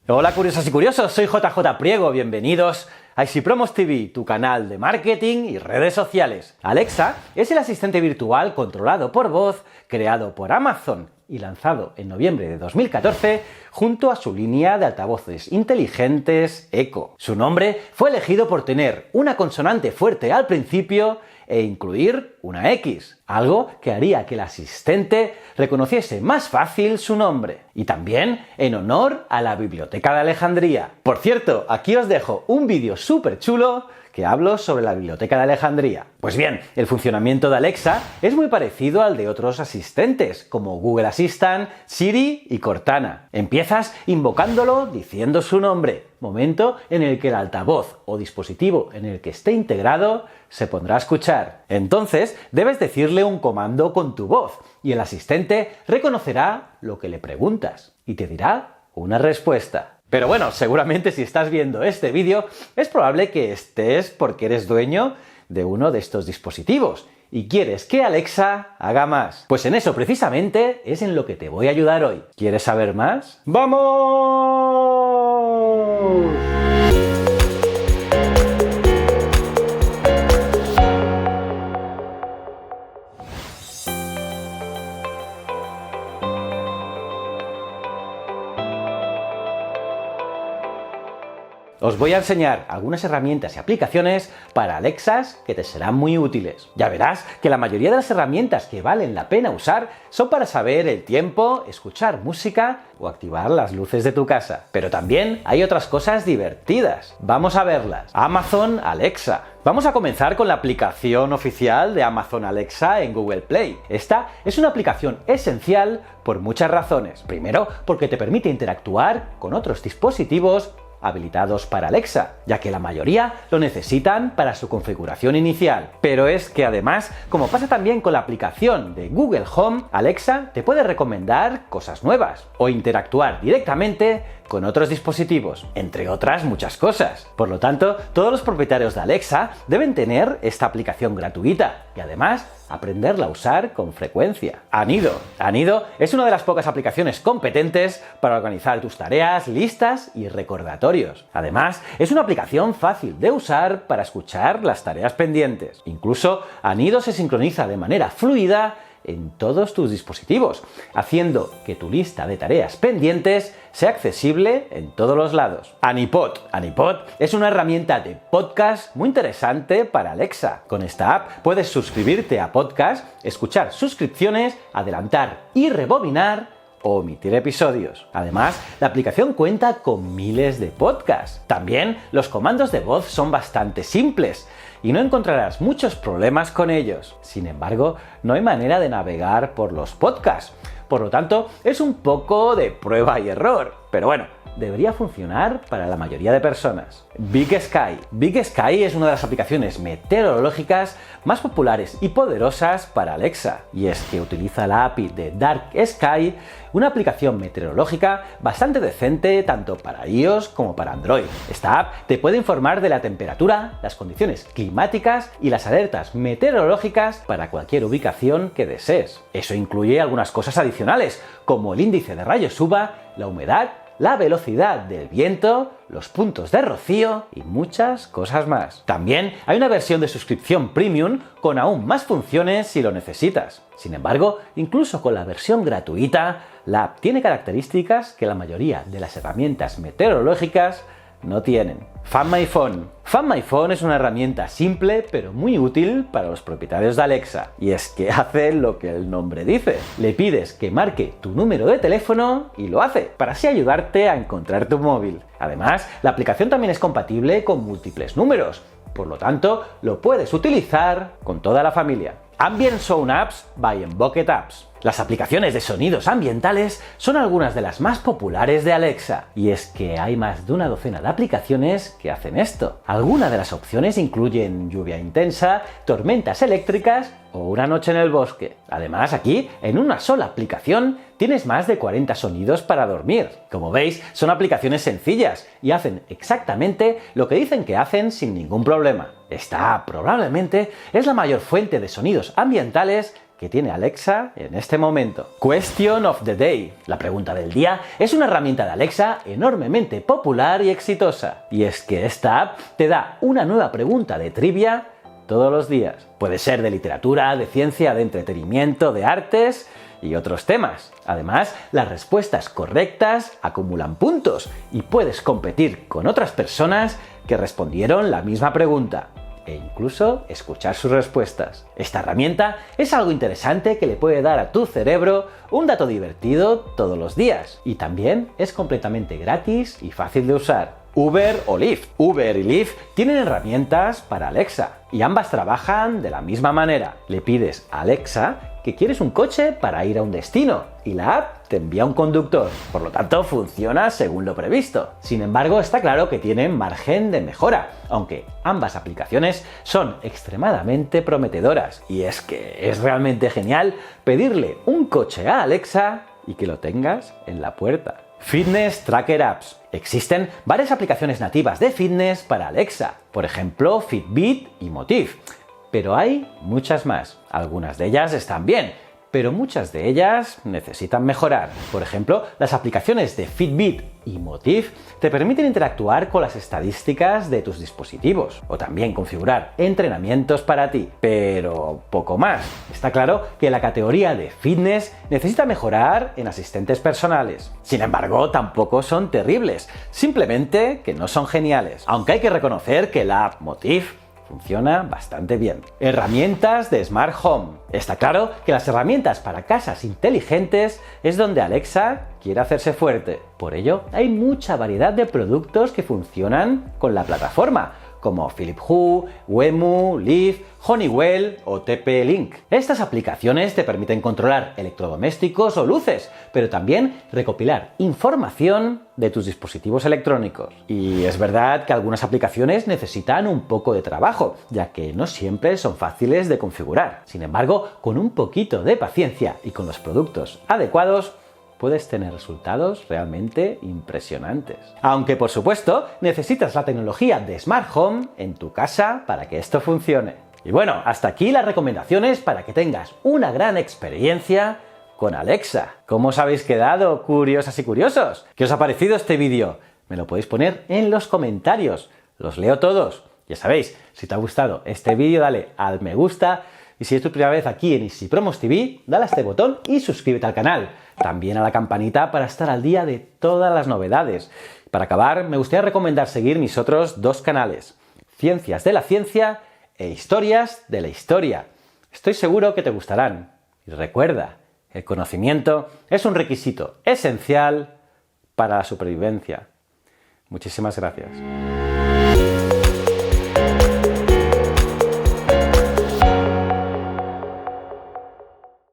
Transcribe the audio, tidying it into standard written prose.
Hola curiosos y curiosos, soy JJ Priego, bienvenidos a Easy Promos TV, tu canal de marketing y redes sociales. Alexa es el asistente virtual controlado por voz, creado por Amazon y lanzado en noviembre de 2014 junto a su línea de altavoces inteligentes Echo. Su nombre fue elegido por tener una consonante fuerte al principio e incluir una X, algo que haría que el asistente reconociese más fácil su nombre. Y también en honor a la Biblioteca de Alejandría. Por cierto, aquí os dejo un vídeo súper chulo que hablo sobre la Biblioteca de Alejandría. Pues bien, el funcionamiento de Alexa es muy parecido al de otros asistentes, como Google Assistant, Siri y Cortana. Empiezas invocándolo diciendo su nombre, momento en el que el altavoz o dispositivo en el que esté integrado se pondrá a escuchar. Entonces, debes decirle un comando con tu voz y el asistente reconocerá lo que le preguntas y te dirá una respuesta. Pero bueno, seguramente si estás viendo este vídeo, es probable que estés porque eres dueño de uno de estos dispositivos y quieres que Alexa haga más. Pues en eso precisamente es en lo que te voy a ayudar hoy. ¿Quieres saber más? ¡Vamos! Os voy a enseñar algunas herramientas y aplicaciones para Alexas que te serán muy útiles. Ya verás que la mayoría de las herramientas que valen la pena usar son para saber el tiempo, escuchar música o activar las luces de tu casa. Pero también hay otras cosas divertidas. Vamos a verlas. Amazon Alexa. Vamos a comenzar con la aplicación oficial de Amazon Alexa en Google Play. Esta es una aplicación esencial por muchas razones. Primero, porque te permite interactuar con otros dispositivos habilitados para Alexa, ya que la mayoría lo necesitan para su configuración inicial. Pero es que además, como pasa también con la aplicación de Google Home, Alexa te puede recomendar cosas nuevas o interactuar directamente con otros dispositivos, entre otras muchas cosas. Por lo tanto, todos los propietarios de Alexa deben tener esta aplicación gratuita y además aprenderla a usar con frecuencia. Anido. Anido es una de las pocas aplicaciones competentes para organizar tus tareas, listas y recordatorios. Además, es una aplicación fácil de usar para escuchar las tareas pendientes. Incluso, Anido se sincroniza de manera fluida en todos tus dispositivos, haciendo que tu lista de tareas pendientes sea accesible en todos los lados. Anipod. Anipod es una herramienta de podcast muy interesante para Alexa. Con esta app puedes suscribirte a podcast, escuchar suscripciones, adelantar y rebobinar o omitir episodios. Además, la aplicación cuenta con miles de podcasts. También los comandos de voz son bastante simples y no encontrarás muchos problemas con ellos. Sin embargo, no hay manera de navegar por los podcasts. Por lo tanto, es un poco de prueba y error. Pero bueno, debería funcionar para la mayoría de personas. Big Sky. Big Sky es una de las aplicaciones meteorológicas más populares y poderosas para Alexa. Y es que utiliza la API de Dark Sky, una aplicación meteorológica bastante decente tanto para iOS como para Android. Esta app te puede informar de la temperatura, las condiciones climáticas y las alertas meteorológicas para cualquier ubicación que desees. Eso incluye algunas cosas adicionales, como el índice de rayos UVA, la humedad, la velocidad del viento, los puntos de rocío y muchas cosas más. También hay una versión de suscripción premium con aún más funciones si lo necesitas. Sin embargo, incluso con la versión gratuita, la app tiene características que la mayoría de las herramientas meteorológicas no tienen. Find My Phone. Find My Phone es una herramienta simple pero muy útil para los propietarios de Alexa. Y es que hace lo que el nombre dice. Le pides que marque tu número de teléfono y lo hace, para así ayudarte a encontrar tu móvil. Además, la aplicación también es compatible con múltiples números. Por lo tanto, lo puedes utilizar con toda la familia. Ambient Sound Apps by Emboked Apps. Las aplicaciones de sonidos ambientales son algunas de las más populares de Alexa, y es que hay más de una docena de aplicaciones que hacen esto. Algunas de las opciones incluyen lluvia intensa, tormentas eléctricas o una noche en el bosque. Además, aquí, en una sola aplicación, tienes más de 40 sonidos para dormir. Como veis, son aplicaciones sencillas y hacen exactamente lo que dicen que hacen sin ningún problema. Esta probablemente es la mayor fuente de sonidos ambientales que tiene Alexa en este momento. Question of the Day. La pregunta del día es una herramienta de Alexa enormemente popular y exitosa. Y es que esta app te da una nueva pregunta de trivia todos los días. Puede ser de literatura, de ciencia, de entretenimiento, de artes y otros temas. Además, las respuestas correctas acumulan puntos y puedes competir con otras personas que respondieron la misma pregunta e incluso escuchar sus respuestas. Esta herramienta es algo interesante que le puede dar a tu cerebro un dato divertido todos los días y también es completamente gratis y fácil de usar. Uber o Lyft. Uber y Lyft tienen herramientas para Alexa y ambas trabajan de la misma manera. Le pides a Alexa que quieres un coche para ir a un destino y la app te envía un conductor. Por lo tanto, funciona según lo previsto. Sin embargo, está claro que tienen margen de mejora, aunque ambas aplicaciones son extremadamente prometedoras. Y es que es realmente genial pedirle un coche a Alexa y que lo tengas en la puerta. Fitness Tracker Apps. Existen varias aplicaciones nativas de fitness para Alexa, por ejemplo Fitbit y Motiv, pero hay muchas más. Algunas de ellas están bien, pero muchas de ellas necesitan mejorar. Por ejemplo, las aplicaciones de Fitbit y Motiv te permiten interactuar con las estadísticas de tus dispositivos o también configurar entrenamientos para ti, pero poco más. Está claro que la categoría de fitness necesita mejorar en asistentes personales. Sin embargo, tampoco son terribles, simplemente que no son geniales. Aunque hay que reconocer que la app Motiv funciona bastante bien. Herramientas de Smart Home. Está claro que las herramientas para casas inteligentes es donde Alexa quiere hacerse fuerte. Por ello, hay mucha variedad de productos que funcionan con la plataforma, como Philips Hue, Wemu, Leaf, Honeywell o TP-Link. Estas aplicaciones te permiten controlar electrodomésticos o luces, pero también recopilar información de tus dispositivos electrónicos. Y es verdad que algunas aplicaciones necesitan un poco de trabajo, ya que no siempre son fáciles de configurar. Sin embargo, con un poquito de paciencia y con los productos adecuados, puedes tener resultados realmente impresionantes. Aunque, por supuesto, necesitas la tecnología de Smart Home en tu casa para que esto funcione. Y bueno, hasta aquí las recomendaciones para que tengas una gran experiencia con Alexa. ¿Cómo os habéis quedado, curiosas y curiosos? ¿Qué os ha parecido este vídeo? Me lo podéis poner en los comentarios. Los leo todos. Ya sabéis, si te ha gustado este vídeo, dale al me gusta. Y si es tu primera vez aquí en Easy Promos TV, dale a este botón y suscríbete al canal. También a la campanita para estar al día de todas las novedades. Para acabar, me gustaría recomendar seguir mis otros dos canales, Ciencias de la Ciencia e Historias de la Historia. Estoy seguro que te gustarán. Y recuerda, el conocimiento es un requisito esencial para la supervivencia. Muchísimas gracias.